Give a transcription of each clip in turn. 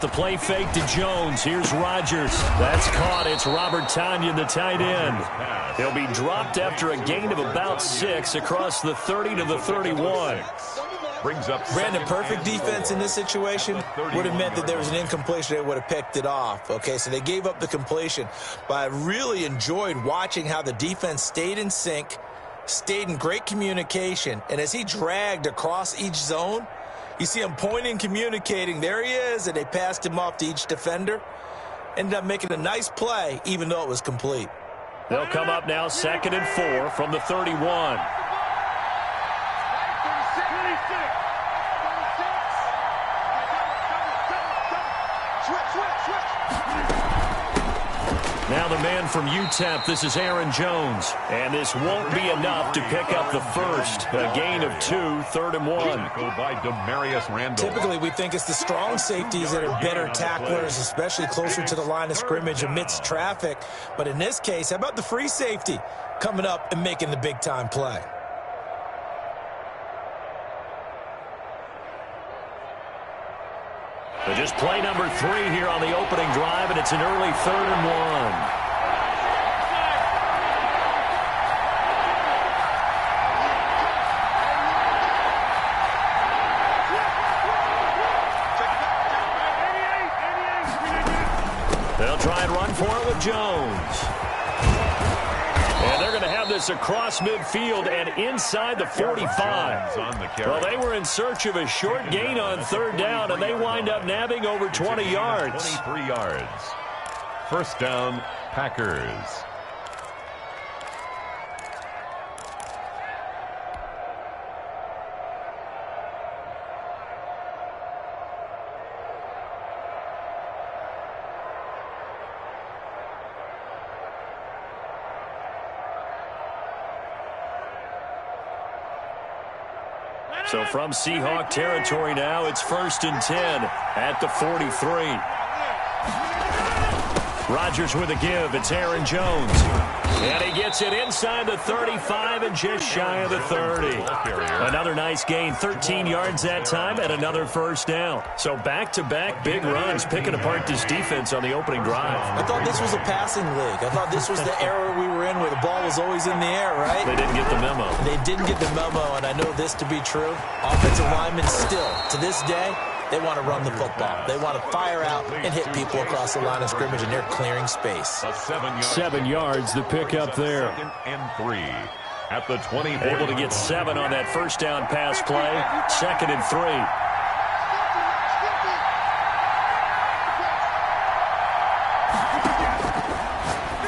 The play fake to Jones. Here's Rodgers. That's caught. It's Robert Tonyan, the tight end. He'll be dropped after a gain of about 6 across the 30 to the 31. Brandon, perfect defense in this situation would have meant that there was an incompletion. They would have picked it off. Okay, so they gave up the completion. But I really enjoyed watching how the defense stayed in sync, stayed in great communication. And as he dragged across each zone, you see him pointing, communicating. There he is, and they passed him off to each defender. Ended up making a nice play, even though it was complete. They'll come up now 2nd and 4 from the 31. Now the man from UTEP, this is Aaron Jones. And this won't be enough to pick up the first. A gain of 2, 3rd and 1. Typically, we think it's the strong safeties that are better tacklers, especially closer to the line of scrimmage amidst traffic. But in this case, how about the free safety coming up and making the big-time play? But just play number 3 here on the opening drive, and it's an early 3rd and 1. They'll try and run for it with Jones. And they're going to have this across midfield and inside the 45. Well, they were in search of a short gain on 3rd down, and they wind up nabbing over 20 yards. 23 yards. First down, Packers. So from Seahawk territory now, it's 1st and 10 at the 43. Rodgers with a give. It's Aaron Jones. And he gets it inside the 35 and just shy of the 30. Another nice gain, 13 yards that time, and another first down. So back-to-back big runs, picking apart this defense on the opening drive. I thought this was a passing league. I thought this was the era we were in where the ball was always in the air, right? They didn't get the memo. They didn't get the memo, and I know this to be true. Offensive linemen still, to this day, they want to run the football. They want to fire out and hit people across the line of scrimmage, and they're clearing space. 7 yards, the pickup there. 2nd and 3 at the 20. Able to get 7 on that first down pass play. 2nd and 3.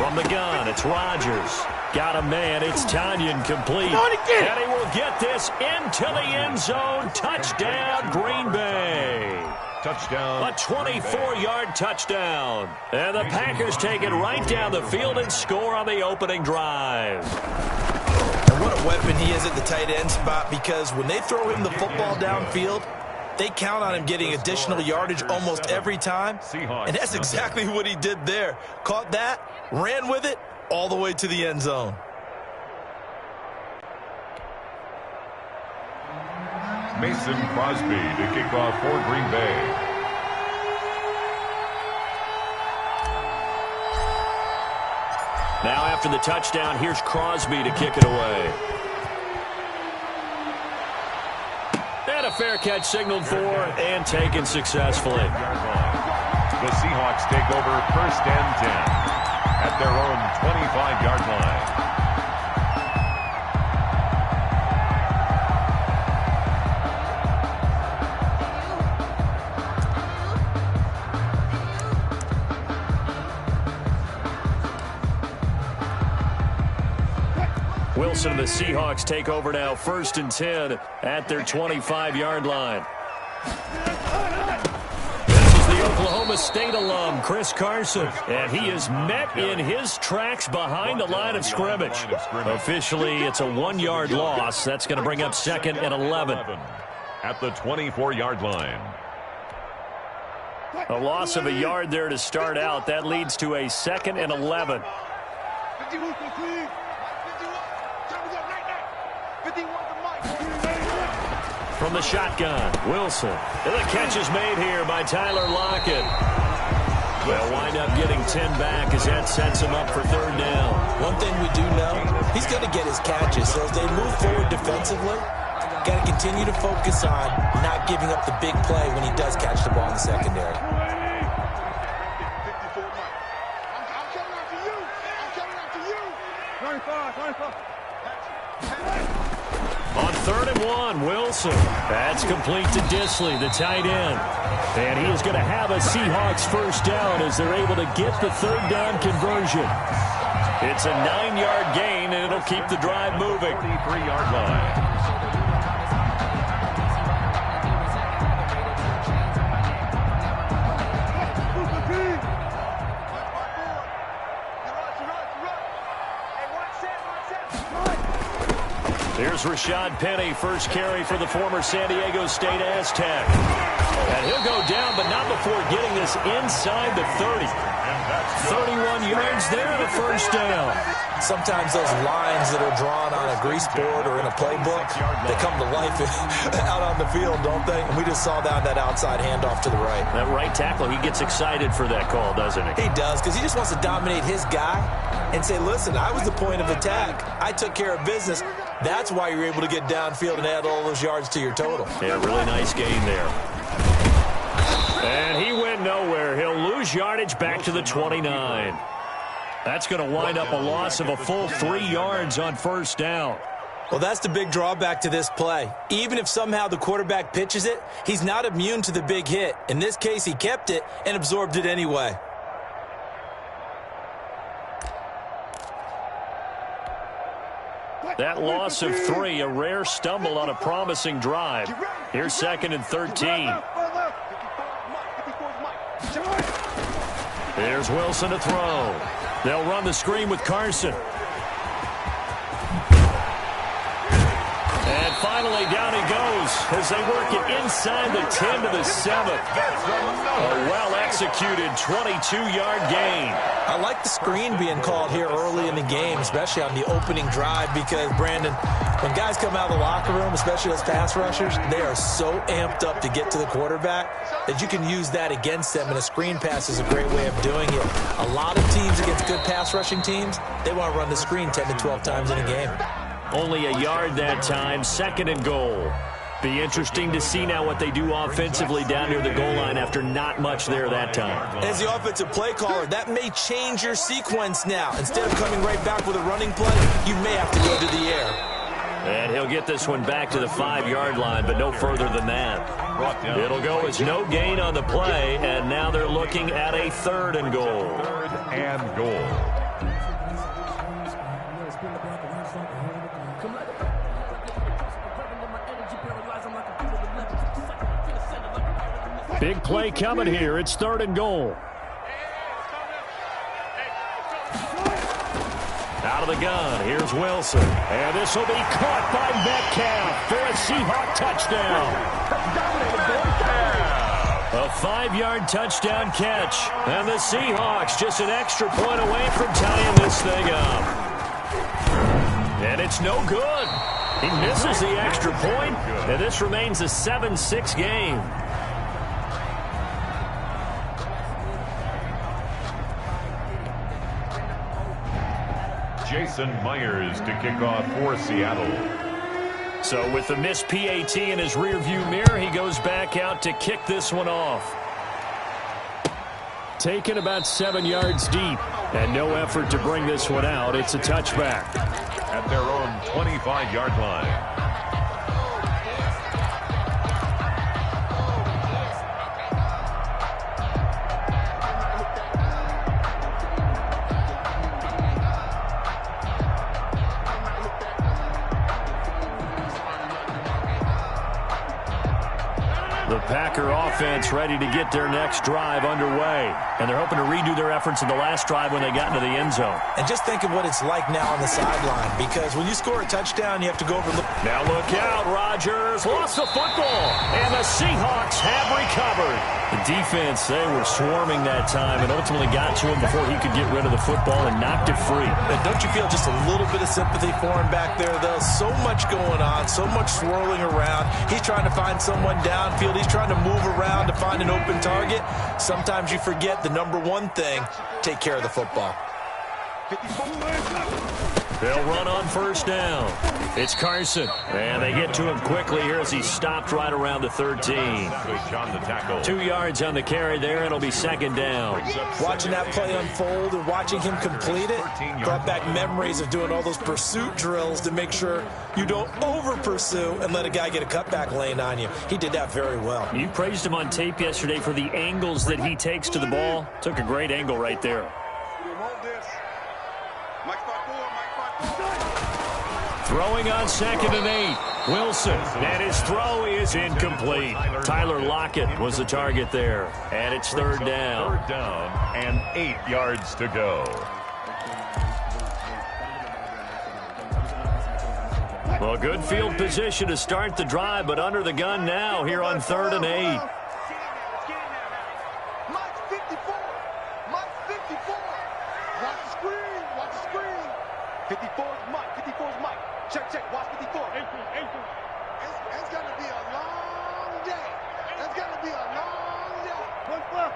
From the gun, it's Rodgers. Got a man, it's Tonyan complete. And he will get this into the end zone. Touchdown, Green Bay. Touchdown. A 24-yard touchdown. And the Packers take it right down the field and score on the opening drive. And what a weapon he is at the tight end spot, because when they throw him the football downfield, they count on him getting additional yardage almost every time. And that's exactly what he did there. Caught that, ran with it, all the way to the end zone. Mason Crosby to kick off for Green Bay. Now after the touchdown, here's Crosby to kick it away. And a fair catch signaled for and taken successfully. The Seahawks take over 1st and 10 at their own 25-yard line. Wilson and the Seahawks take over now, 1st and 10 at their 25-yard line. This is the Oklahoma State alum, Chris Carson, and he is met in his tracks behind the line of scrimmage. Officially, it's a 1-yard loss. That's going to bring up 2nd and 11. At the 24-yard line. A loss of a yard there to start out. That leads to a 2nd and 11. From the shotgun, Wilson. And the catch is made here by Tyler Lockett. They'll wind up getting 10 back as that sets him up for third down. One thing we do know, he's going to get his catches. So as they move forward defensively, got to continue to focus on not giving up the big play when he does catch the ball in the secondary. On 3rd and 1, Wilson. That's complete to Disley, the tight end. And he is going to have a Seahawks first down as they're able to get the third down conversion. It's a 9-yard gain, and it'll keep the drive moving. 43-yard line. Here's Rashad Penny, first carry for the former San Diego State Aztec. And he'll go down, but not before getting this inside the 30. 31 yards there, the first down. Sometimes those lines that are drawn on a grease board or in a playbook, they come to life out on the field, don't they? And we just saw that outside handoff to the right. That right tackle, he gets excited for that call, doesn't he? He does, because he just wants to dominate his guy and say, listen, I was the point of attack. I took care of business. That's why you're able to get downfield and add all those yards to your total. Yeah, really nice gain there. And he went nowhere. He'll lose yardage back to the 29. That's going to wind up a loss of a full 3 yards on first down. Well, that's the big drawback to this play. Even if somehow the quarterback pitches it, he's not immune to the big hit. In this case, he kept it and absorbed it anyway. That loss of 3, a rare stumble on a promising drive. Here's 2nd and 13. There's Wilson to throw. They'll run the screen with Carson. And finally, down he goes as they work it inside the 10 to the 7. A well-executed 22-yard gain. I like the screen being called here early in the game, especially on the opening drive, because, Brandon, when guys come out of the locker room, especially those pass rushers, they are so amped up to get to the quarterback that you can use that against them, and a screen pass is a great way of doing it. A lot of teams against good pass rushing teams, they want to run the screen 10 to 12 times in a game. Only a yard that time, 2nd and goal. Be interesting to see now what they do offensively down near the goal line after not much there that time. As the offensive play caller, that may change your sequence now. Instead of coming right back with a running play, you may have to go to the air. And he'll get this one back to the 5-yard line, but no further than that. It'll go as no gain on the play, and now they're looking at a 3rd and goal. 3rd and goal. Big play coming here. It's 3rd and goal. Out of the gun. Here's Wilson. And this will be caught by Metcalf for a Seahawk touchdown. A 5-yard touchdown catch. And the Seahawks just an extra point away from tying this thing up. And it's no good. He misses the extra point, and this remains a 7-6 game. Jason Myers to kick off for Seattle. So with the missed PAT in his rearview mirror, he goes back out to kick this one off. Taken about 7 yards deep, and no effort to bring this one out. It's a touchback. At their own 25-yard line. The Packer offense ready to get their next drive underway. And they're hoping to redo their efforts in the last drive when they got into the end zone. And just think of what it's like now on the sideline, because when you score a touchdown, you have to go over the... Now look out, Rodgers lost the football, and the Seahawks have recovered. The defense, they were swarming that time and ultimately got to him before he could get rid of the football and knocked it free. And don't you feel just a little bit of sympathy for him back there, though? So much going on, so much swirling around. He's trying to find someone downfield. He's trying to move around to find an open target. Sometimes you forget the number one thing, take care of the football. They'll run on first down. It's Carson. And they get to him quickly here as he stopped right around the 13. 2 yards on the carry there. It'll be second down. Watching that play unfold and watching him complete it brought back memories of doing all those pursuit drills to make sure you don't over-pursue and let a guy get a cutback lane on you. He did that very well. You praised him on tape yesterday for the angles that he takes to the ball. Took a great angle right there. Throwing on 2nd and 8. Wilson. And his throw is incomplete. Tyler Lockett was the target there. And it's third down. Third down and 8 yards to go. Well, good field position to start the drive, but under the gun now here on 3rd and 8. Check, watch 54. It's going to be a long day. It's going to be a long day. One foot.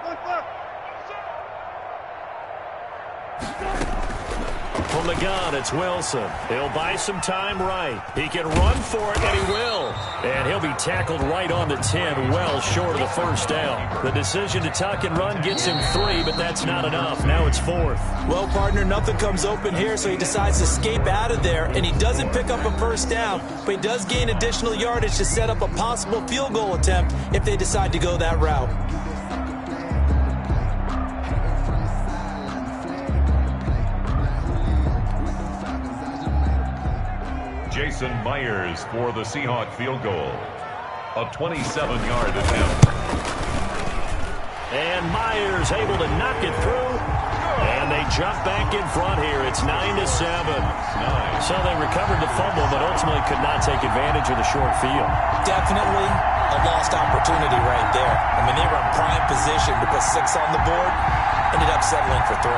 From the gun, it's Wilson. He'll buy some time right. He can run for it, and he will. And he'll be tackled right on the 10, well short of the first down. The decision to tuck and run gets him 3, but that's not enough. Now it's 4th. Well, partner, nothing comes open here, so he decides to escape out of there, and he doesn't pick up a first down, but he does gain additional yardage to set up a possible field goal attempt if they decide to go that route. Jason Myers for the Seahawk field goal. A 27-yard attempt. And Myers able to knock it through. And they jump back in front here. It's 9-7. So they recovered the fumble, but ultimately could not take advantage of the short field. Definitely a lost opportunity right there. I mean, they were in prime position to put 6 on the board. Ended up settling for 3.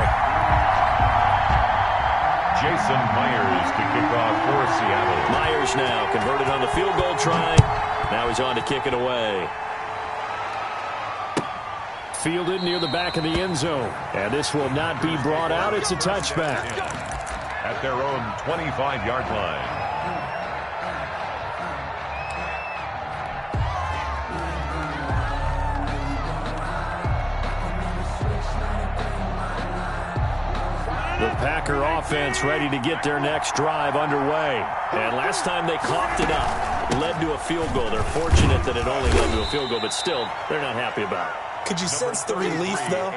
Jason Myers to kick off for Seattle. Myers now converted on the field goal try. Now he's on to kick it away. Fielded near the back of the end zone. And this will not be brought out. It's a touchback. At their own 25-yard line. The Packer offense ready to get their next drive underway. And last time they coughed it up, led to a field goal. They're fortunate that it only led to a field goal, but still, they're not happy about it. Could you sense the relief, though,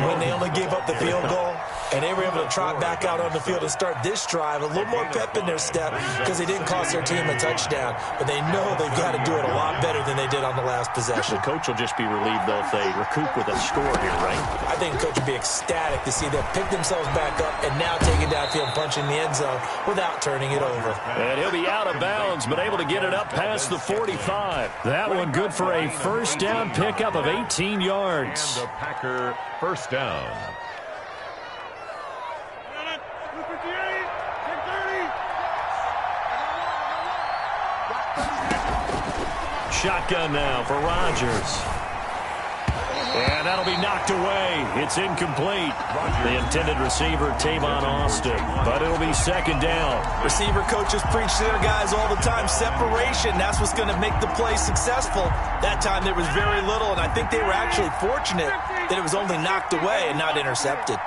when they only gave up the field goal? And they were able to trot back out on the field and start this drive. A little more pep in their step because they didn't cost their team a touchdown. But they know they've got to do it a lot better than they did on the last possession. The coach will just be relieved, though, if they recoup with a score here, right? I think the coach would be ecstatic to see them pick themselves back up and now take it downfield and punch in the end zone without turning it over. And he'll be out of bounds, but able to get it up past the 45. That one good for a first down pickup of 18 yards. And the Packer first down. Shotgun now for Rodgers. And that'll be knocked away. It's incomplete. The intended receiver, Tavon Austin. But it'll be second down. Receiver coaches preach to their guys all the time. Separation, that's what's going to make the play successful. That time there was very little, and I think they were actually fortunate that it was only knocked away and not intercepted.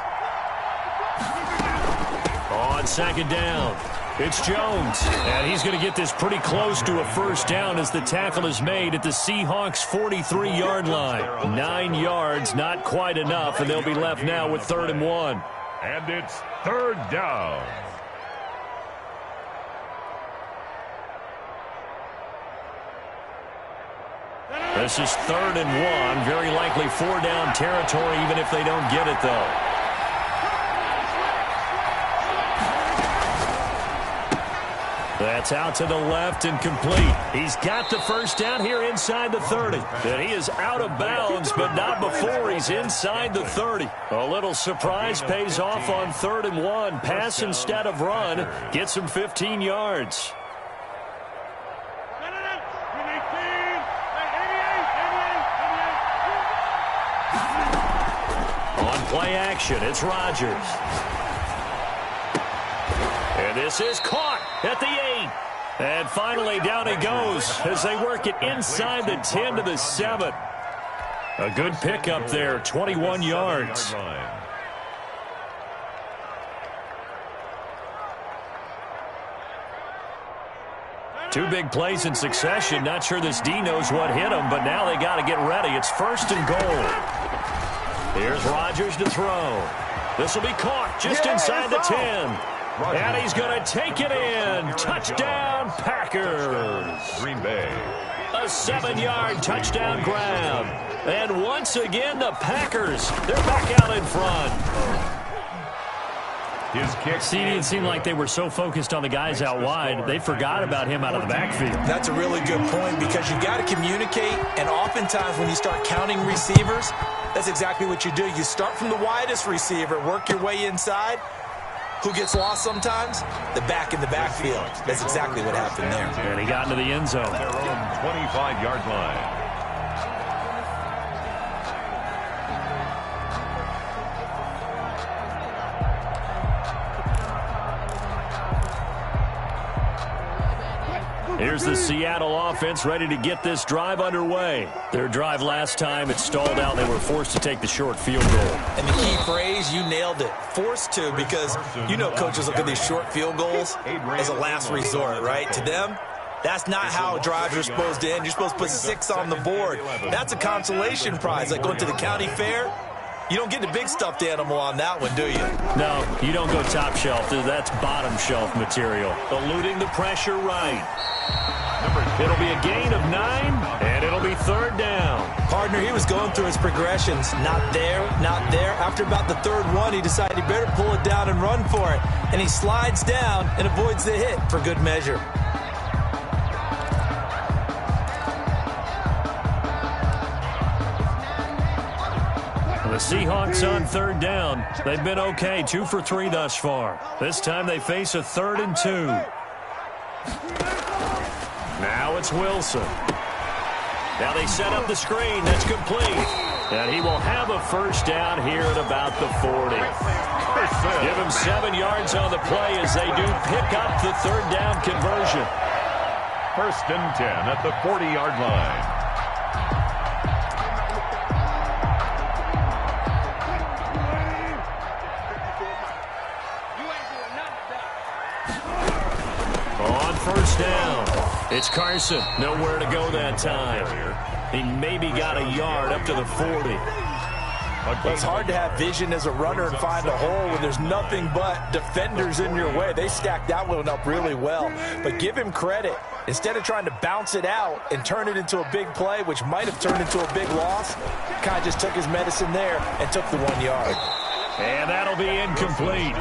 On second down, it's Jones. And he's going to get this pretty close to a first down as the tackle is made at the Seahawks' 43-yard line. 9 yards, not quite enough, and they'll be left now with 3rd and 1. And it's third down. This is 3rd and 1. Very likely 4 down territory, even if they don't get it, though. That's out to the left and complete. He's got the first down here inside the 30. And he is out of bounds, but not before he's inside the 30. A little surprise pays off on 3rd and 1. Pass instead of run. Gets him 15 yards. On play action, it's Rodgers. And this is caught at the 8. And finally down he goes as they work it inside the 10 to the 7. A good pickup there, 21 yards. Two big plays in succession. Not sure this D knows what hit him, but now they got to get ready. It's 1st and goal. Here's Rodgers to throw. This will be caught just inside the 10. And he's going to take it in. Touchdown, Packers. Green Bay. A 7-yard touchdown grab. And once again, the Packers, they're back out in front. His kick. See, it seemed like they were so focused on the guys out wide, they forgot about him out of the backfield. That's a really good point because you got to communicate, and oftentimes when you start counting receivers, that's exactly what you do. You start from the widest receiver, work your way inside. Who gets lost sometimes? The back in the backfield. That's exactly what happened there. And he got into the end zone. Their own 25-yard line. Here's the Seattle offense ready to get this drive underway. Their drive last time, it stalled out. They were forced to take the short field goal. And the key phrase, you nailed it. Forced to, because you know coaches look at these short field goals as a last resort, right? To them, that's not how drives are supposed to end. You're supposed to put 6 on the board. That's a consolation prize, like going to the county fair. You don't get the big stuffed animal on that one, do you? No, you don't go top shelf. That's bottom shelf material. Eluding the pressure right. It'll be a gain of 9, and it'll be 3rd down. Partner, he was going through his progressions. Not there, not there. After about the 3rd one, he decided he better pull it down and run for it. And he slides down and avoids the hit for good measure. The Seahawks on 3rd down. They've been okay, 2 for 3 thus far. This time they face a 3rd and 2. Now it's Wilson. Now they set up the screen. That's complete. And he will have a first down here at about the 40. Give him 7 yards on the play as they do pick up the 3rd down conversion. 1st and 10 at the 40-yard line. On 1st down, it's Carson. Nowhere to go that time. He maybe got a yard up to the 40. Well, it's hard to have vision as a runner and find a hole when there's nothing but defenders in your way. They stacked that one up really well. But give him credit. Instead of trying to bounce it out and turn it into a big play, which might have turned into a big loss, kind of just took his medicine there and took the 1 yard. And that'll be incomplete.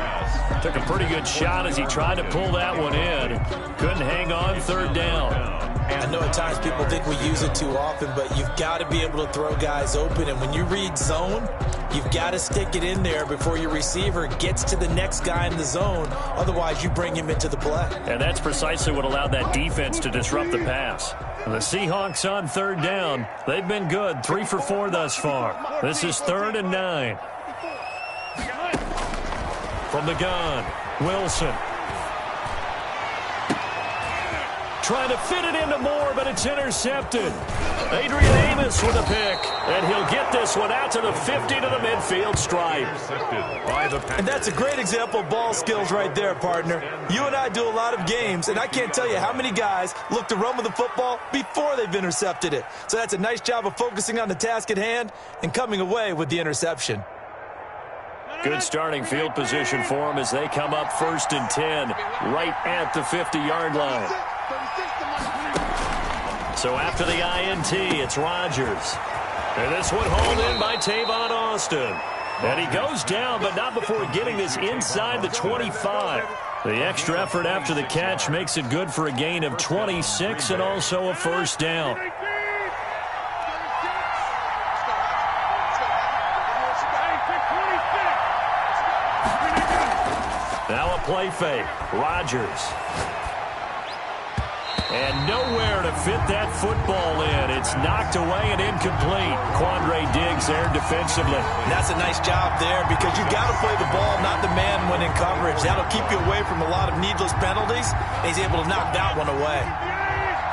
Took a pretty good shot as he tried to pull that one in. Couldn't hang on 3rd down. I know at times people think we use it too often, but you've got to be able to throw guys open. And when you read zone, you've got to stick it in there before your receiver gets to the next guy in the zone. Otherwise, you bring him into the play. And that's precisely what allowed that defense to disrupt the pass. The Seahawks on 3rd down. They've been good, 3 for 4 thus far. This is 3rd and 9. From the gun, Wilson. Trying to fit it into Moore, but it's intercepted. Adrian Amos with a pick, and he'll get this one out to the 50 to the midfield stripe. And that's a great example of ball skills right there, partner. You and I do a lot of games, and I can't tell you how many guys look to run with the football before they've intercepted it. So that's a nice job of focusing on the task at hand and coming away with the interception. Good starting field position for them as they come up 1st and 10, right at the 50-yard line. So after the INT, it's Rodgers. And this one hauled in by Tavon Austin. And he goes down, but not before getting this inside the 25. The extra effort after the catch makes it good for a gain of 26 and also a first down. Now a play fake. Rodgers. And nowhere to fit that football in. It's knocked away and incomplete. Quandre Diggs there defensively. And that's a nice job there because you got to play the ball, not the man when in coverage. That'll keep you away from a lot of needless penalties. And he's able to knock that one away.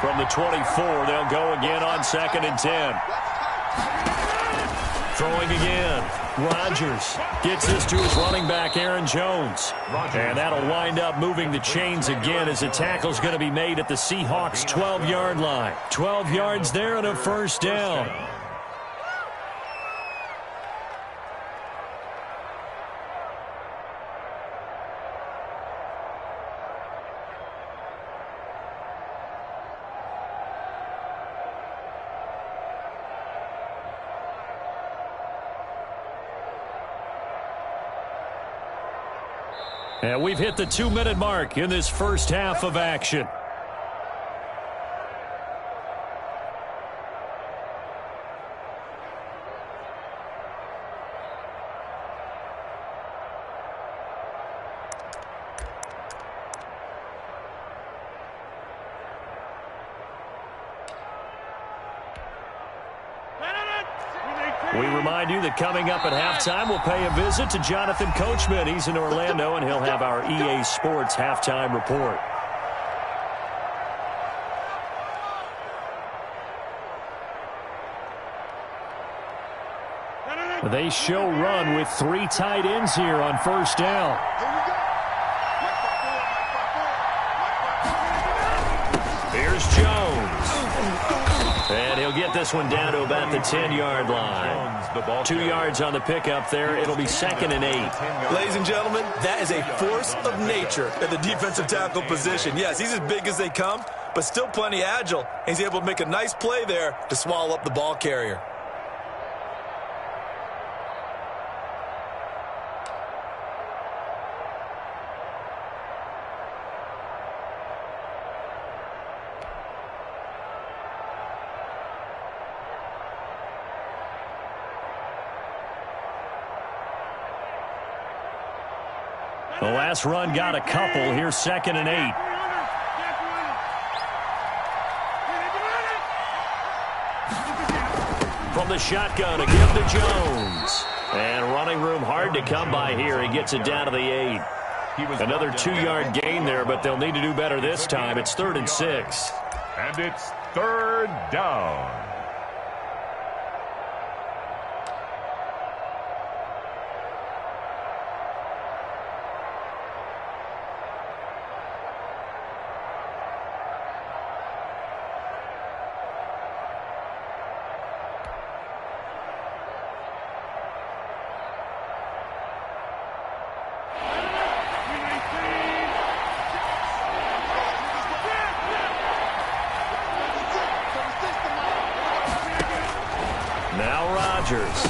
From the 24, they'll go again on 2nd and 10. Throwing again. Rodgers gets this to his running back, Aaron Jones. And that'll wind up moving the chains again as the tackle's going to be made at the Seahawks' 12-yard line. 12 yards there and a first down. And we've hit the 2-minute mark in this first half of action. We remind you that coming up at halftime, we'll pay a visit to Jonathan Coachman. He's in Orlando, and he'll have our EA Sports halftime report. They show run with 3 tight ends here on first down. Here's Jones. And he'll get this one down to about the 10-yard line. 2 yards on the pickup there. It'll be 2nd and 8. Ladies and gentlemen, that is a force of nature at the defensive tackle position. Yes, he's as big as they come, but still plenty agile. He's able to make a nice play there to swallow up the ball carrier. The last run got a couple. Here's 2nd and 8. From the shotgun, a give to Jones. And running room hard to come by here. He gets it down to the 8. Another 2-yard gain there, but they'll need to do better this time. It's 3rd and 6. And it's 3rd down. Now Rodgers.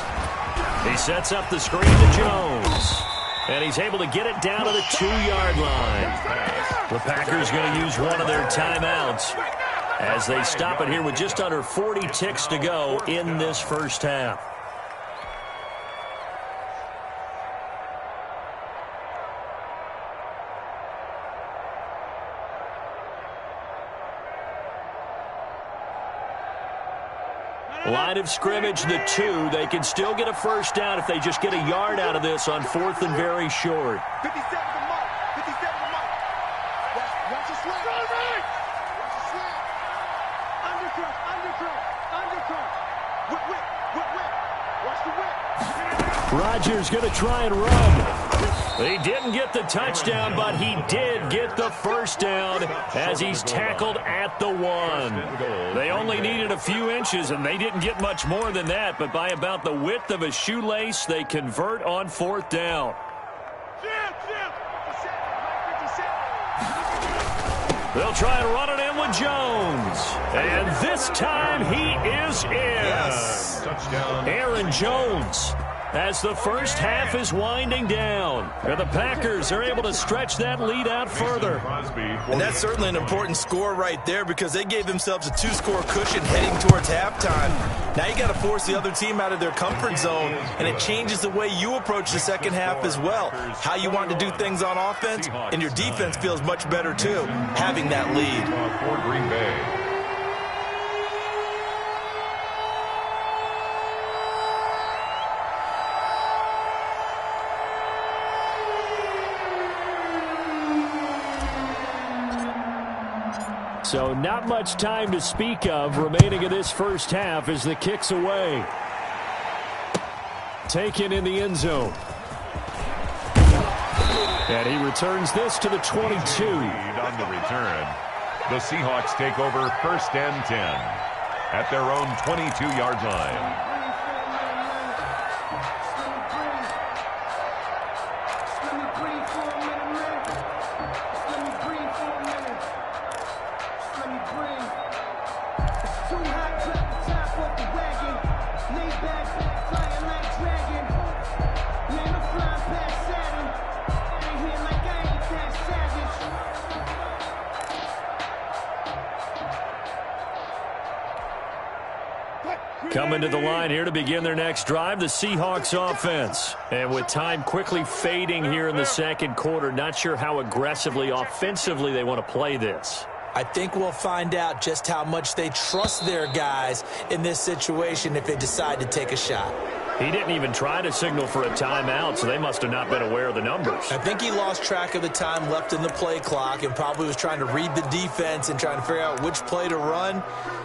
He sets up the screen to Jones. And he's able to get it down to the 2-yard line. The Packers going to use one of their timeouts as they stop it here with just under 40 ticks to go in this first half. Line of scrimmage, the 2. They can still get a first down if they just get a yard out of this on 4th and very short. 57 to Mike. 57 to Mike. Watch the slant. Watch the slant. Undercut. Whip. Watch the whip. Rodgers going to try and run. He didn't get the touchdown, but he did get the first down as he's tackled at the 1. They only needed a few inches, and they didn't get much more than that, but by about the width of a shoelace, they convert on 4th down. They'll try and run it in with Jones. And this time he is in. Yes. Touchdown. Aaron Jones as the first half is winding down. And the Packers are able to stretch that lead out further. And that's certainly an important score right there because they gave themselves a 2-score cushion heading towards halftime. Now you got to force the other team out of their comfort zone, and it changes the way you approach the second half as well. How you want to do things on offense, and your defense feels much better too, having that lead. For Green Bay. So not much time to speak of remaining in this first half as the kick's away. Taken in the end zone. And he returns this to the 22. On the return, the Seahawks take over first and 10 at their own 22-yard line. Coming to the line here to begin their next drive, the Seahawks offense. And with time quickly fading here in the second quarter, not sure how aggressively, offensively they want to play this. I think we'll find out just how much they trust their guys in this situation if they decide to take a shot. He didn't even try to signal for a timeout, so they must have not been aware of the numbers. I think he lost track of the time left in the play clock and probably was trying to read the defense and trying to figure out which play to run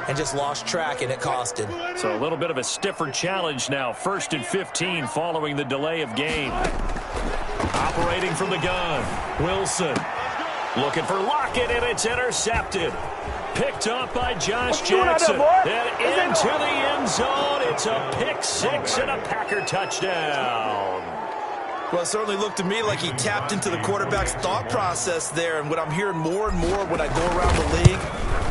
and just lost track, and it cost him. So a little bit of a stiffer challenge now. 1st and 15 following the delay of game. Operating from the gun, Wilson. Looking for Lockett, and it's intercepted. Picked up by Josh Jackson. And into the end zone. It's a pick six and a Packer touchdown. Well, it certainly looked to me like he tapped into the quarterback's thought process there. And what I'm hearing more and more when I go around the league,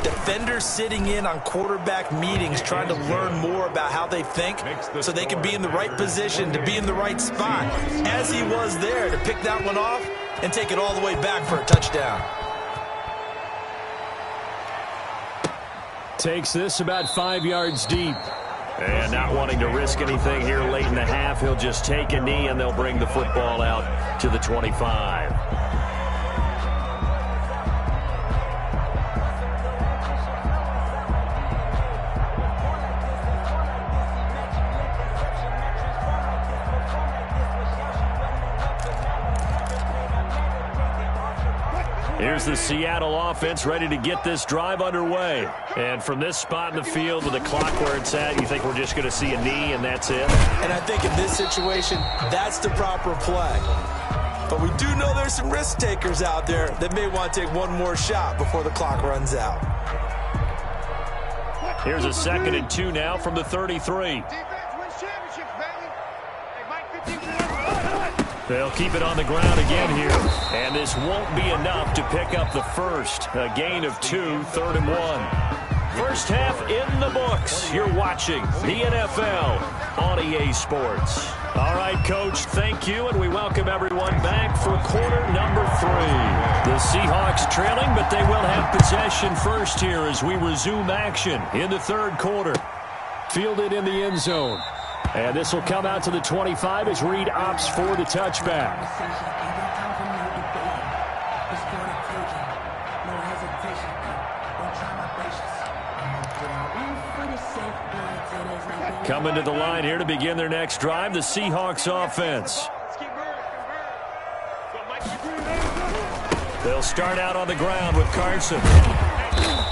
defenders sitting in on quarterback meetings trying to learn more about how they think so they can be in the right position to be in the right spot. As he was there to pick that one off and take it all the way back for a touchdown. Takes this about 5 yards deep. And not wanting to risk anything here late in the half, he'll just take a knee and they'll bring the football out to the 25. Here's the Seattle offense ready to get this drive underway. And from this spot in the field with the clock where it's at, you think we're just going to see a knee and that's it? And I think in this situation, that's the proper play. But we do know there's some risk takers out there that may want to take one more shot before the clock runs out. Here's a 2nd and 2 now from the 33. They'll keep it on the ground again here. And this won't be enough to pick up the first. A gain of 2, 3rd and 1. First half in the books. You're watching the NFL on EA Sports. All right, Coach, thank you, and we welcome everyone back for quarter number 3. The Seahawks trailing, but they will have possession first here as we resume action in the 3rd quarter. Fielded in the end zone. And this will come out to the 25 as Reed opts for the touchback. Coming to the line here to begin their next drive, the Seahawks offense. They'll start out on the ground with Carson.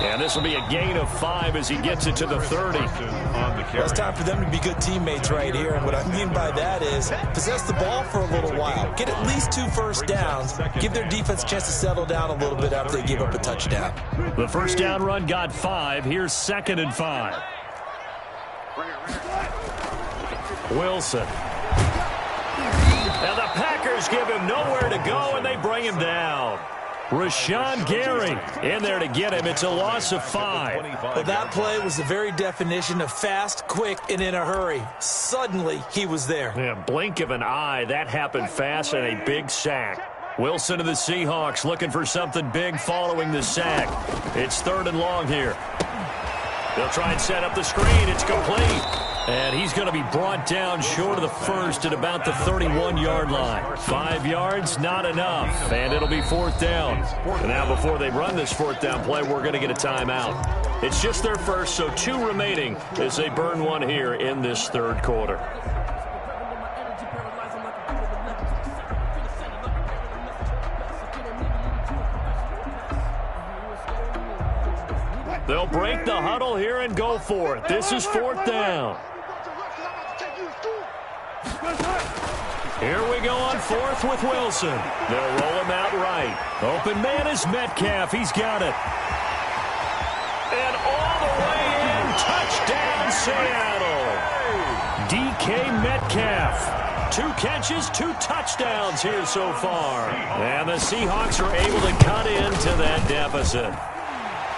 And this will be a gain of 5 as he gets it to the 30. Well, it's time for them to be good teammates right here. And what I mean by that is possess the ball for a little while. Get at least 2 first downs. Give their defense a chance to settle down a little bit after they give up a touchdown. The first down run got 5. Here's 2nd and 5. Wilson. And the Packers give him nowhere to go, and they bring him down. Rashawn Gary in there to get him. It's a loss of 5. Well, that play was the very definition of fast, quick, and in a hurry. Suddenly, he was there. Yeah, blink of an eye. That happened fast and a big sack. Wilson of the Seahawks looking for something big following the sack. It's 3rd and long here. They'll try and set up the screen. It's complete. And he's going to be brought down short of the first at about the 31-yard line. 5 yards, not enough. And it'll be 4th down. And now before they run this 4th down play, we're going to get a timeout. It's just their first, so 2 remaining as they burn 1 here in this 3rd quarter. They'll break the huddle here and go for it. This is 4th down. Here we go on 4th with Wilson. They'll roll him out right. Open man is Metcalf. He's got it. And all the way in. Touchdown, Seattle. DK Metcalf. 2 catches, 2 touchdowns here so far. And the Seahawks are able to cut into that deficit.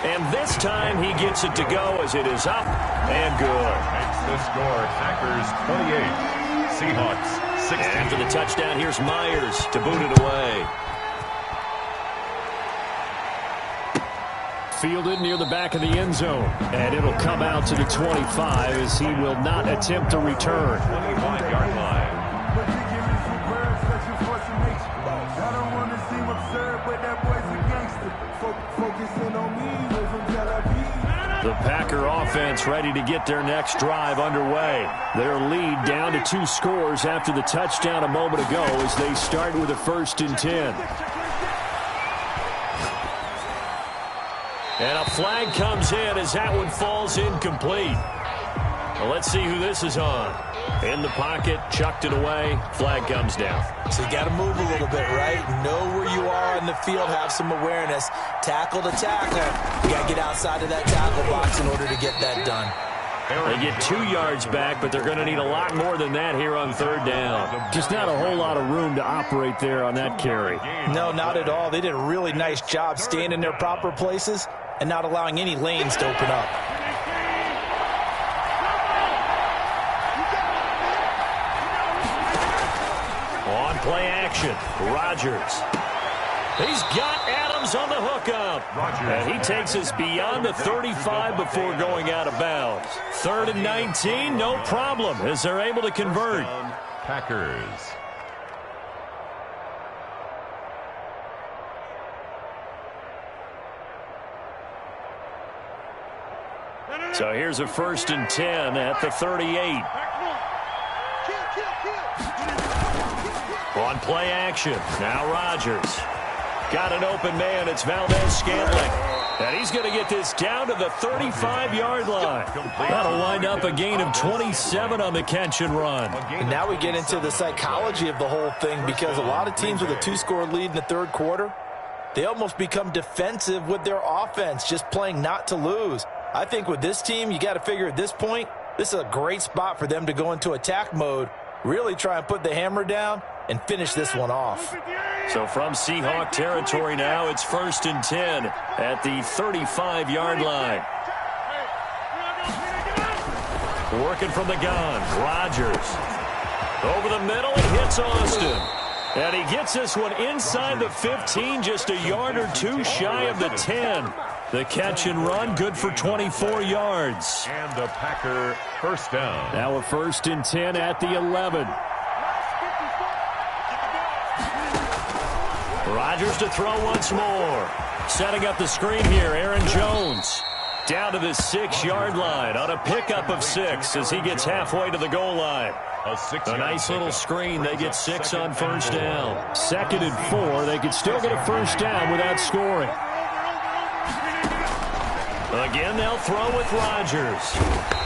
And this time he gets it to go as it is up and good. Makes the score. Packers 28. Seahawks 16. After the touchdown, here's Myers to boot it away. Fielded near the back of the end zone. And it'll come out to the 25 as he will not attempt to return. 25-yard line. The Packer offense ready to get their next drive underway. Their lead down to 2 scores after the touchdown a moment ago as they start with a 1st and 10. And a flag comes in as that one falls incomplete. Well, let's see who this is on. In the pocket, chucked it away, flag comes down. So you got to move a little bit, right? Know where you are in the field, have some awareness. Tackle to tackle. You got to get outside of that tackle box in order to get that done. They get 2 yards back, but they're going to need a lot more than that here on 3rd down. Just not a whole lot of room to operate there on that carry. No, not at all. They did a really nice job staying in their proper places and not allowing any lanes to open up. On play action, Rodgers. He's got Adams on the hookup. And he takes us beyond the 35 before going out of bounds. 3rd and 19, no problem, as they're able to convert. Packers. So here's a 1st and 10 at the 38. On play action, now Rodgers. Got an open man, it's Valdez-Scantling. And he's going to get this down to the 35-yard line. That'll wind up a gain of 27 on the catch and run. And now we get into the psychology of the whole thing, because a lot of teams with a 2-score lead in the 3rd quarter, they almost become defensive with their offense, just playing not to lose. I think with this team, you got to figure at this point, this is a great spot for them to go into attack mode, really try and put the hammer down and finish this one off. So from Seahawk territory now, it's 1st and 10 at the 35-yard line. Working from the gun, Rodgers. Over the middle, he hits Austin. And he gets this one inside the 15, just a yard or 2 shy of the 10. The catch and run, good for 24 yards. And the Packer 1st down. Now a 1st and 10 at the 11. Rodgers to throw once more. Setting up the screen here, Aaron Jones. Down to the 6-yard line on a pickup of 6 as he gets halfway to the goal line. A nice little screen. They get 6 on 1st down. 2nd and 4. They could still get a 1st down without scoring. Again, they'll throw with Rodgers.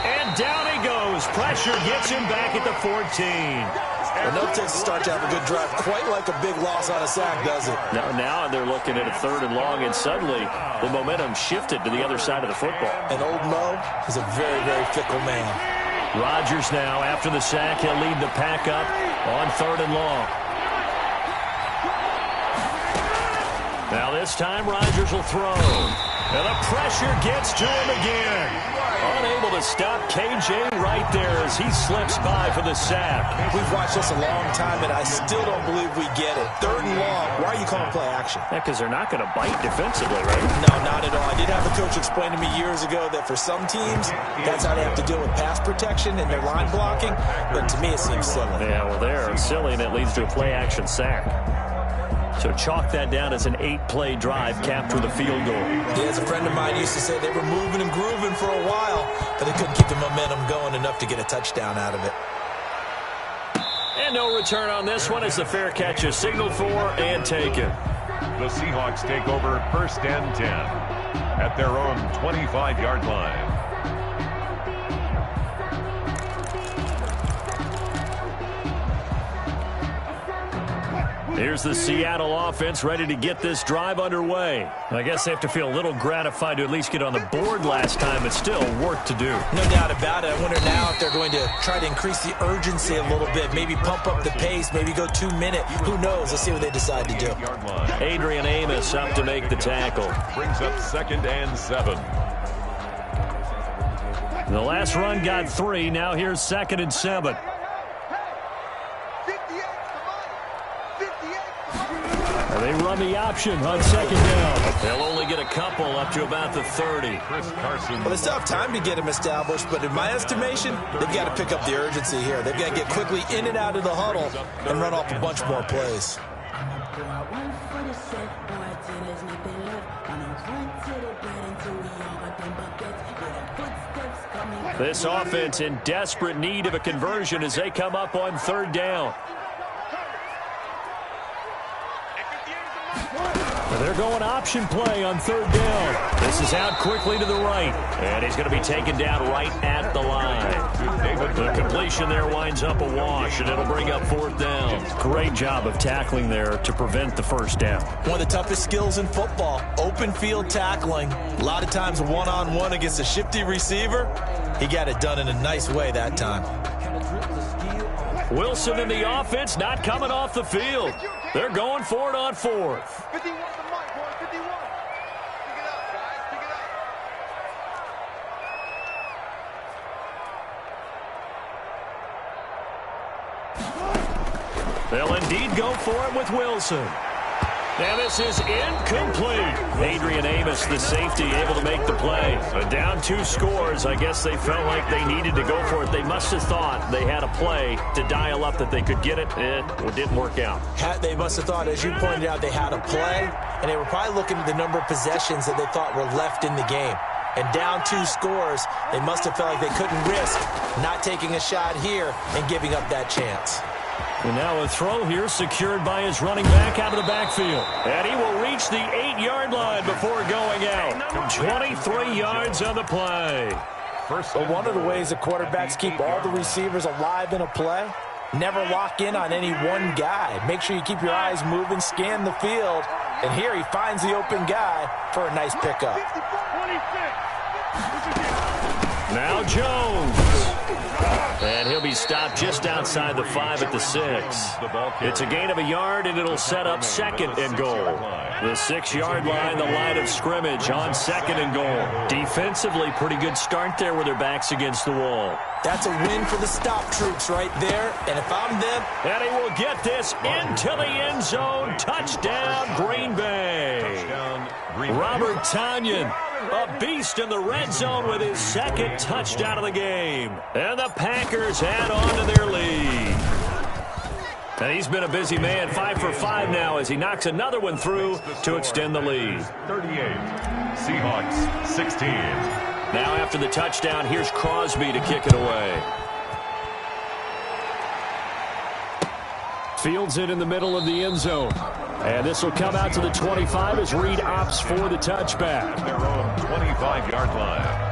And down he goes. Pressure gets him back at the 14. Well, no takes to start to have a good drive. Quite like a big loss on a sack, does it? Now they're looking at a 3rd and long, and suddenly the momentum shifted to the other side of the football. And old Mo is a very, very fickle man. Rodgers now, after the sack, he'll lead the pack up on 3rd and long. Now this time Rodgers will throw. And the pressure gets to him again. Unable to stop KJ right there as he slips by for the sack. We've watched this a long time, and I still don't believe we get it. 3rd and long. Why are you calling play action? Yeah, because they're not going to bite defensively, right? No, not at all. I did have a coach explain to me years ago that for some teams, that's how they have to deal with pass protection and their line blocking. But to me, it seems silly. Yeah, well, they're silly, and it leads to a play action sack. So chalk that down as an 8-play drive capped with a field goal. Yeah, as a friend of mine used to say, they were moving and grooving for a while, but they couldn't keep the momentum going enough to get a touchdown out of it. And no return on this one as the fair catch is signaled for and taken. The Seahawks take over 1st and 10 at their own 25-yard line. Here's the Seattle offense ready to get this drive underway. I guess they have to feel a little gratified to at least get on the board last time, but still work to do. No doubt about it. I wonder now if they're going to try to increase the urgency a little bit, maybe pump up the pace, maybe go 2-minute. Who knows? Let's see what they decide to do. Adrian Amos up to make the tackle. Brings up 2nd and 7. The last run got 3. Now here's 2nd and 7. They run the option on 2nd down. They'll only get a couple up to about the 30. Well, they still have time to get him established, but in my estimation, they've got to pick up the urgency here. They've got to get quickly in and out of the huddle and run off a bunch more plays. This offense in desperate need of a conversion as they come up on 3rd down. They're going option play on 3rd down. This is out quickly to the right. And he's going to be taken down right at the line. The completion there winds up a wash, and it'll bring up 4th down. Great job of tackling there to prevent the 1st down. One of the toughest skills in football, open field tackling. A lot of times one-on-one against a shifty receiver. He got it done in a nice way that time. Wilson in the offense not coming off the field. They're going for it on 4th. They'll indeed go for it with Wilson. And this is incomplete. Adrian Amos, the safety, able to make the play. Down 2 scores. I guess they felt like they needed to go for it. They must have thought they had a play to dial up that they could get it. It didn't work out. They must have thought, as you pointed out, they had a play, and they were probably looking at the number of possessions that they thought were left in the game. And down 2 scores, they must have felt like they couldn't risk not taking a shot here and giving up that chance. And now a throw here secured by his running back out of the backfield. And he will reach the 8-yard line before going out. 23 yards on the play. Well, one of the ways that quarterbacks keep all the receivers alive in a play, never lock in on any one guy. Make sure you keep your eyes moving, scan the field. And here he finds the open guy for a nice pickup. Now Jones. And he'll be stopped just outside the 5 at the 6. It's a gain of a yard, and it'll set up 2nd and goal. The 6-yard line, the line of scrimmage on 2nd and goal. Defensively, pretty good start there with their backs against the wall. That's a win for the stop troops right there. And if I'm them... And he will get this into the end zone. Touchdown, Green Bay. Robert Tonyan, a beast in the red zone with his 2nd touchdown of the game. And the Packers add on to their lead. And he's been a busy man, 5 for 5 now as he knocks another one through to extend the lead. 38, Seahawks 16. Now after the touchdown, here's Crosby to kick it away. Fields it in the middle of the end zone. And this will come out to the 25 as Reed opts for the touchback. Their own 25-yard line.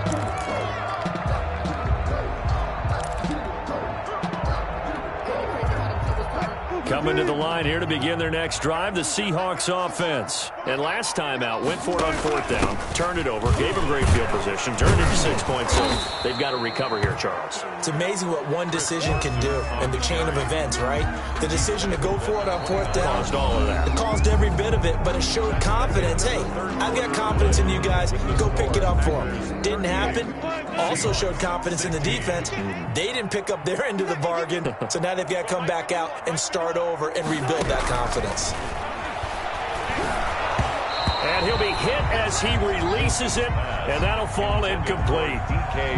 Coming to the line here to begin their next drive, the Seahawks offense. And last time out, went for it on 4th down, turned it over, gave them great field position, turned it into 6 points, so they've got to recover here, Charles. It's amazing what one decision can do in the chain of events, right? The decision to go for it on 4th down. Caused all of that. It caused every bit of it, but it showed confidence. Hey, I've got confidence in you guys. Go pick it up for them. Didn't happen. Also showed confidence in the defense. They didn't pick up their end of the bargain, so now they've got to come back out and start over and rebuild that confidence. And he'll be hit as he releases it, and that'll fall incomplete.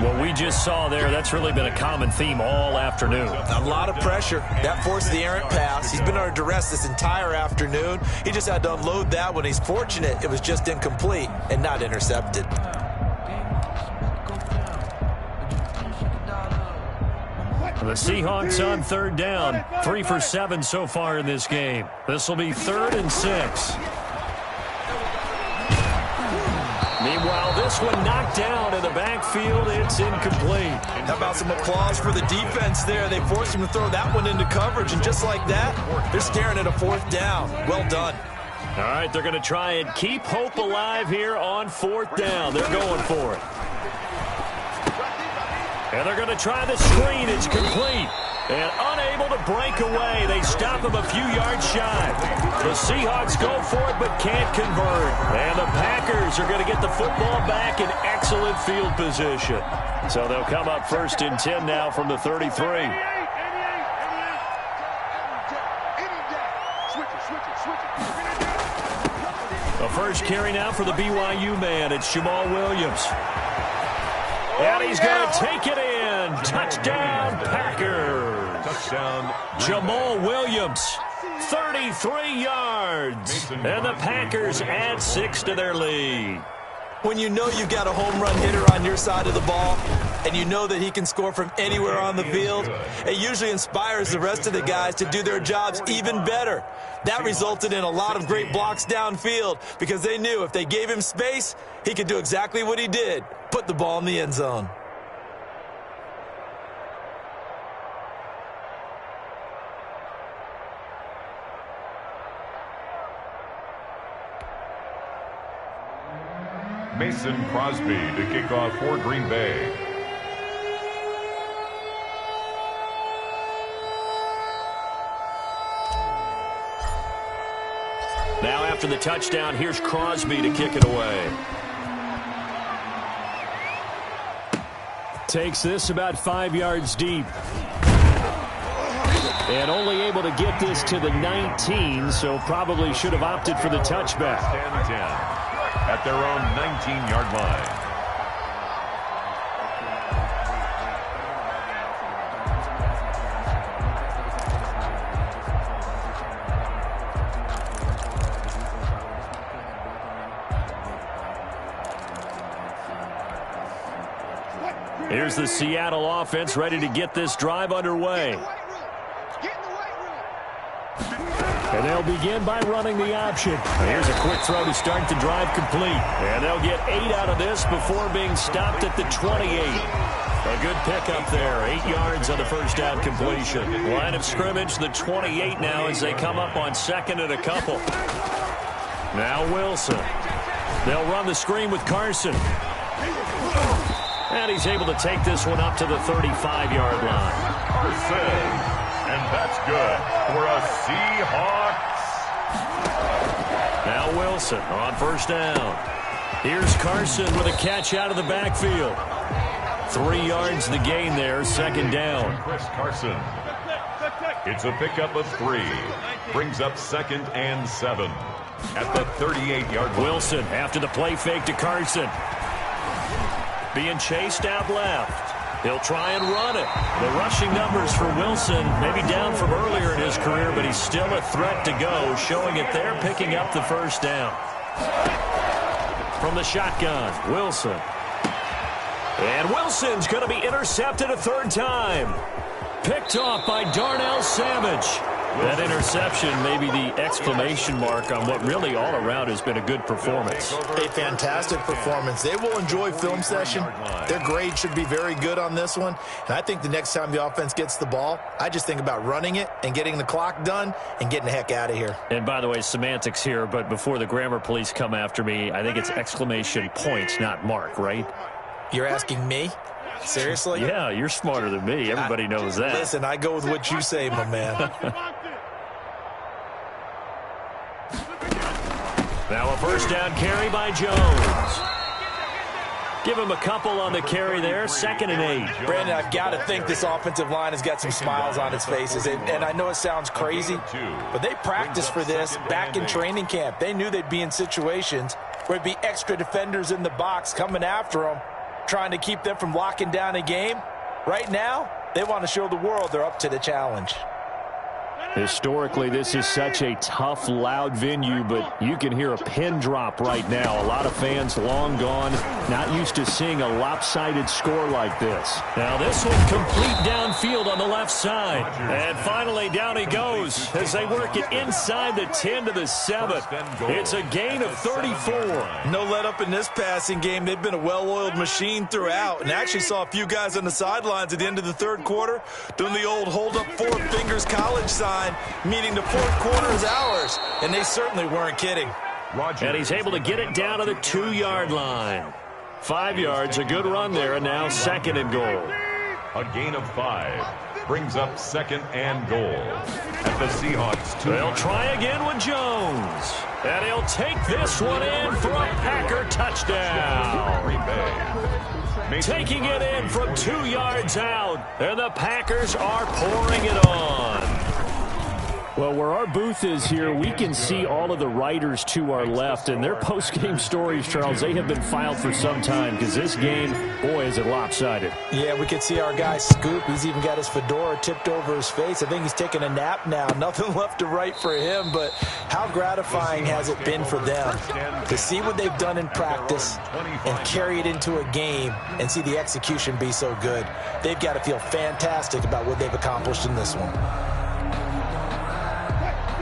What we just saw there, that's really been a common theme all afternoon. A lot of pressure. That forced the errant pass. He's been under duress this entire afternoon. He just had to unload that one. He's fortunate it was just incomplete and not intercepted. The Seahawks on 3rd down. 3 for 7 so far in this game. This will be 3rd and 6. Meanwhile, this one knocked down in the backfield. It's incomplete. How about some applause for the defense there? They forced him to throw that one into coverage, and just like that, they're staring at a 4th down. Well done. All right, they're going to try and keep hope alive here on 4th down. They're going for it. And they're going to try the screen. It's complete. And unable to break away. They stop him a few yards shy. The Seahawks go for it but can't convert. And the Packers are going to get the football back in excellent field position. So they'll come up 1st and 10 now from the 33. The first carry now for the BYU man. It's Jamal Williams. And he's going to take it in. Touchdown, Packers. Touchdown. Jamal Williams, 33 yards. And the Packers add 6 to their lead. When you know you've got a home run hitter on your side of the ball, and you know that he can score from anywhere on the field, it usually inspires the rest of the guys to do their jobs even better. That resulted in a lot of great blocks downfield because they knew if they gave him space, he could do exactly what he did, put the ball in the end zone. Mason Crosby to kick off for Green Bay. Now after the touchdown, here's Crosby to kick it away. Takes this about 5 yards deep. And only able to get this to the 19, so probably should have opted for the touchback. 10-10 at their own 19-yard line. Here's the Seattle offense ready to get this drive underway. And they'll begin by running the option. Here's a quick throw to start the drive complete. And they'll get 8 out of this before being stopped at the 28. A good pickup there. 8 yards on the first down completion. Line of scrimmage, the 28 now as they come up on 2nd and a couple. Now Wilson. They'll run the screen with Carson. And he's able to take this one up to the 35-yard line. Carson. And that's good for a Seahawks. Now Wilson on first down. Here's Carson with a catch out of the backfield. 3 yards the gain there, 2nd down. Chris Carson. It's a pickup of 3. Brings up 2nd and 7 at the 38-yard line. Wilson after the play fake to Carson. Being chased out left. He'll try and run it. The rushing numbers for Wilson maybe down from earlier in his career, but he's still a threat to go, showing it there, picking up the first down. From the shotgun, Wilson. And Wilson's going to be intercepted a 3rd time. Picked off by Darnell Savage. That interception may be the exclamation mark on what really all around has been a good performance. A fantastic performance. They will enjoy film session. Their grade should be very good on this one. And I think the next time the offense gets the ball, I just think about running it and getting the clock done and getting the heck out of here. And by the way, semantics here, but before the grammar police come after me, I think it's exclamation point, not mark, right? You're asking me? Seriously? Yeah, you're smarter than me. Everybody knows that. Listen, I go with what you say, my man. Now a first down carry by Jones. Give him a couple on the carry there. 2nd and 8. Brandon, I've got to think this offensive line has got some smiles on its faces. And I know it sounds crazy, but they practiced for this back in training camp. They knew they'd be in situations where there'd be extra defenders in the box coming after them, trying to keep them from locking down a game. Right now, they want to show the world they're up to the challenge. Historically, this is such a tough, loud venue, but you can hear a pin drop right now. A lot of fans long gone, not used to seeing a lopsided score like this. Now this one complete downfield on the left side. And finally down he goes as they work it inside the 10 to the 7. It's a gain of 34. No let up in this passing game. They've been a well-oiled machine throughout. And I actually saw a few guys on the sidelines at the end of the third quarter doing the old hold up 4 fingers college sign, meaning the fourth quarter is ours, and they certainly weren't kidding. And he's able to get it down to the 2-yard line. 5 yards, a good run there, and now 2nd and goal. A gain of 5 brings up 2nd and goal at the Seahawks 2. They'll try again with Jones, and he'll take this one in for a Packer touchdown. Green Bay. Taking it in from 2 yards out, and the Packers are pouring it on. Well, where our booth is here, we can see all of the writers to our left, and their post-game stories, Charles, they have been filed for some time because this game, boy, is it lopsided. Yeah, we can see our guy Scoop. He's even got his fedora tipped over his face. I think he's taking a nap now. Nothing left to write for him, but how gratifying has it been for them to see what they've done in practice and carry it into a game and see the execution be so good. They've got to feel fantastic about what they've accomplished in this one.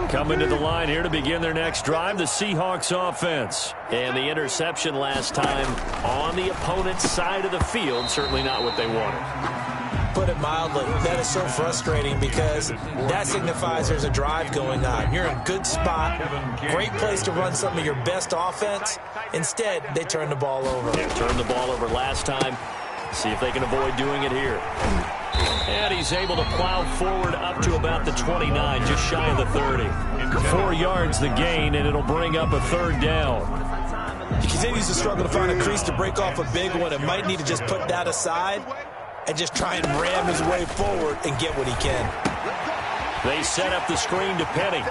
Coming to the line here to begin their next drive, the Seahawks offense. And the interception last time on the opponent's side of the field, certainly not what they wanted. Put it mildly, that is so frustrating because that signifies there's a drive going on. You're in a good spot, great place to run some of your best offense. Instead, they turn the ball over. Yeah, turned the ball over last time. See if they can avoid doing it here. And he's able to plow forward up to about the 29, just shy of the 30. 4 yards the gain, and it'll bring up a 3rd down. He continues to struggle to find a crease to break off a big one and might need to just put that aside and just try and ram his way forward and get what he can. They set up the screen to Penny.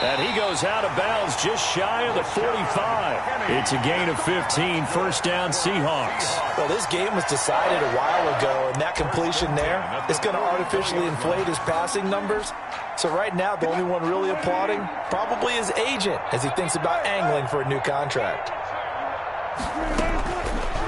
And he goes out of bounds just shy of the 45. It's a gain of 15, 1st down Seahawks. Well, this game was decided a while ago, and that completion there is going to artificially inflate his passing numbers. So right now, the only one really applauding probably his agent as he thinks about angling for a new contract.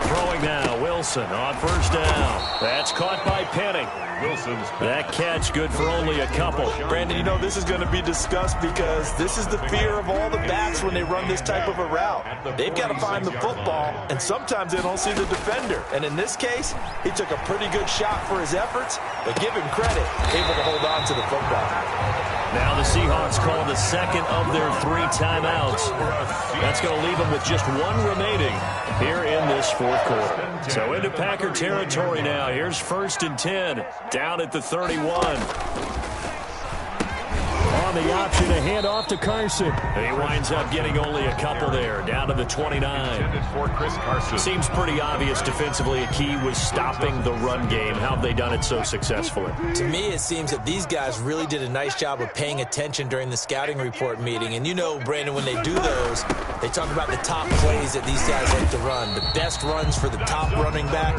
Throwing now, Wilson on 1st down. That's caught by Penny. That catch good for only a couple. Brandon, you know this is going to be discussed because this is the fear of all the backs when they run this type of a route. They've got to find the football, and sometimes they don't see the defender. And in this case, he took a pretty good shot for his efforts, but give him credit, able to hold on to the football. Now the Seahawks call the 2nd of their 3 timeouts. That's going to leave them with just 1 remaining here in this 4th quarter. So into Packer territory now. Here's 1st and 10. Down at the 31. On the option, a handoff to Carson. He winds up getting only a couple there, down to the 29. For Chris Carson. Seems pretty obvious defensively a key was stopping the run game. How have they done it so successfully? To me, it seems that these guys really did a nice job of paying attention during the scouting report meeting. And you know, Brandon, when they do those, they talk about the top plays that these guys like to run. The best runs for the top running back,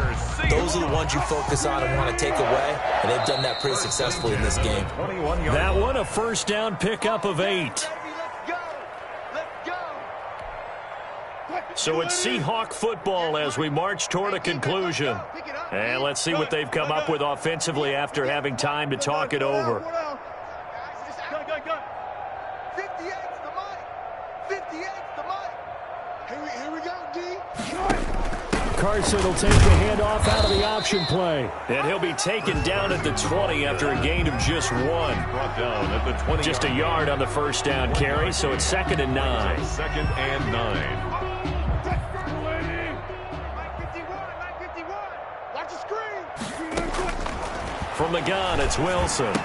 those are the ones you focus on and want to take away. And they've done that pretty successfully in this game. That one a 1st down pickup of 8. So it's Seahawk football as we march toward a conclusion. And let's see what they've come up with offensively after having time to talk it over. 58's the mic. 58's the mic. Here we go, D. Carson will take the handoff out of the option play. And he'll be taken down at the 20 after a gain of just 1. Brought down at the 20. Just a yard on the first down carry, so it's 2nd and 9. 2nd and 9. From the gun, it's Wilson. And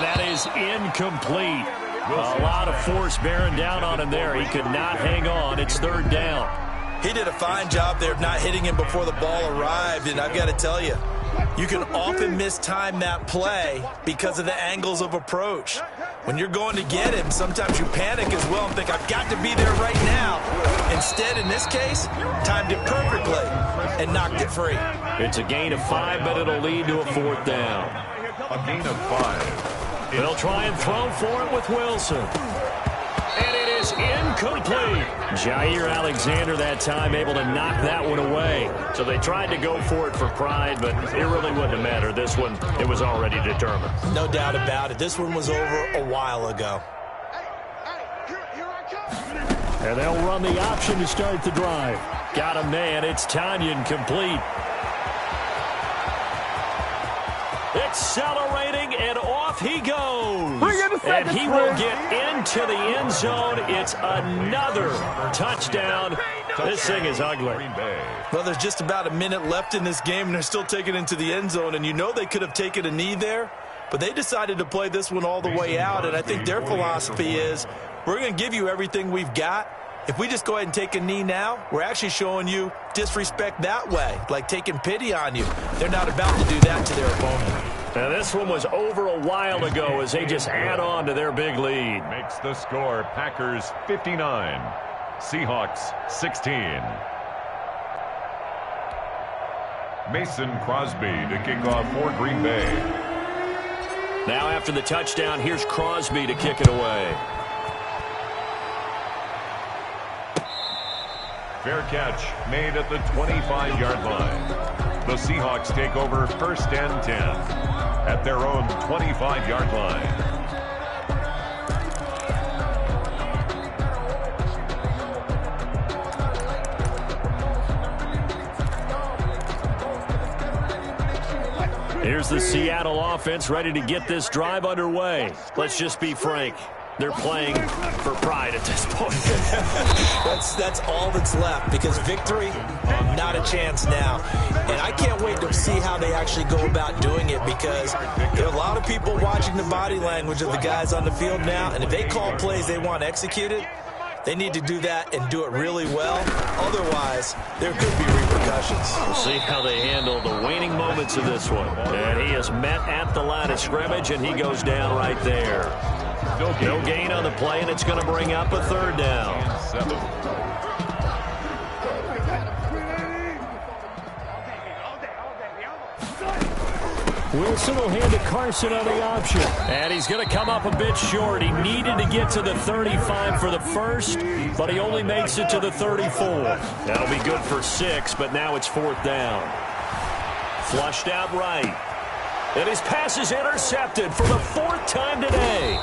that is incomplete. A lot of force bearing down on him there. He could not hang on. It's 3rd down. He did a fine job there of not hitting him before the ball arrived, and I've got to tell you, you can often mistime that play because of the angles of approach. When you're going to get him, sometimes you panic as well and think, I've got to be there right now. Instead, in this case, timed it perfectly and knocked it free. It's a gain of 5, but it'll lead to a 4th down. A gain of 5. They'll try and throw for it with Wilson. And it is incomplete. Jair Alexander that time able to knock that one away. So they tried to go for it for pride, but it really wouldn't have mattered. This one, it was already determined. No doubt about it. This one was over a while ago. Here I come. And they'll run the option to start the drive. Got him, man. It's Tanyan complete. Accelerating, and off he goes. And he will get into the end zone. It's another touchdown. This thing is ugly. Well, there's just about a minute left in this game, and they're still taking it into the end zone. And you know they could have taken a knee there, but they decided to play this one all the way out. And I think their philosophy is, we're going to give you everything we've got. If we just go ahead and take a knee now, we're actually showing you disrespect that way, like taking pity on you. They're not about to do that to their opponent. Now, this one was over a while ago as they just add on to their big lead. Makes the score Packers 59, Seahawks 16. Mason Crosby to kick off for Green Bay. Now after the touchdown, here's Crosby to kick it away. Fair catch made at the 25-yard line. The Seahawks take over 1st and 10 at their own 25-yard line. Here's the Seattle offense ready to get this drive underway. Let's just be frank. They're playing for pride at this point. That's all that's left, because victory, not a chance now. And I can't wait to see how they actually go about doing it, because there are a lot of people watching the body language of the guys on the field now, and if they call plays they want executed, they need to do that and do it really well. Otherwise, there could be repercussions. We'll see how they handle the waning moments of this one. And he is met at the line of scrimmage, and he goes down right there. No gain on the play, and it's going to bring up a 3rd down. Wilson will hand to Carson on the option. And he's going to come up a bit short. He needed to get to the 35 for the first, but he only makes it to the 34. That'll be good for 6, but now it's 4th down. Flushed out right. And his pass is intercepted for the 4th time today.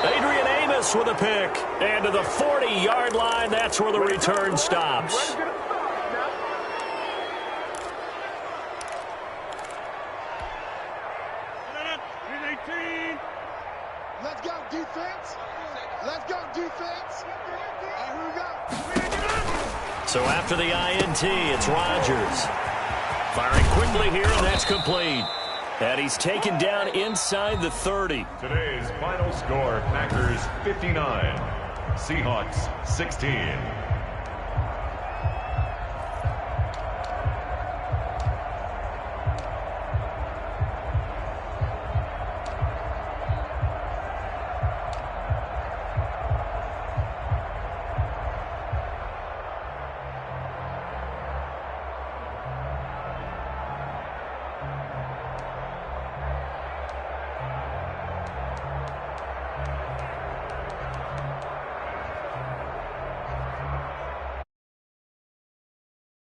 Adrian Amos with a pick. And to the 40-yard line, that's where the return stops. Let's go, defense. Let's go, defense. And here we go. So after the INT, it's Rodgers. Firing quickly here, and that's complete. And he's taken down inside the 30. Today's final score, Packers 59, Seahawks 16.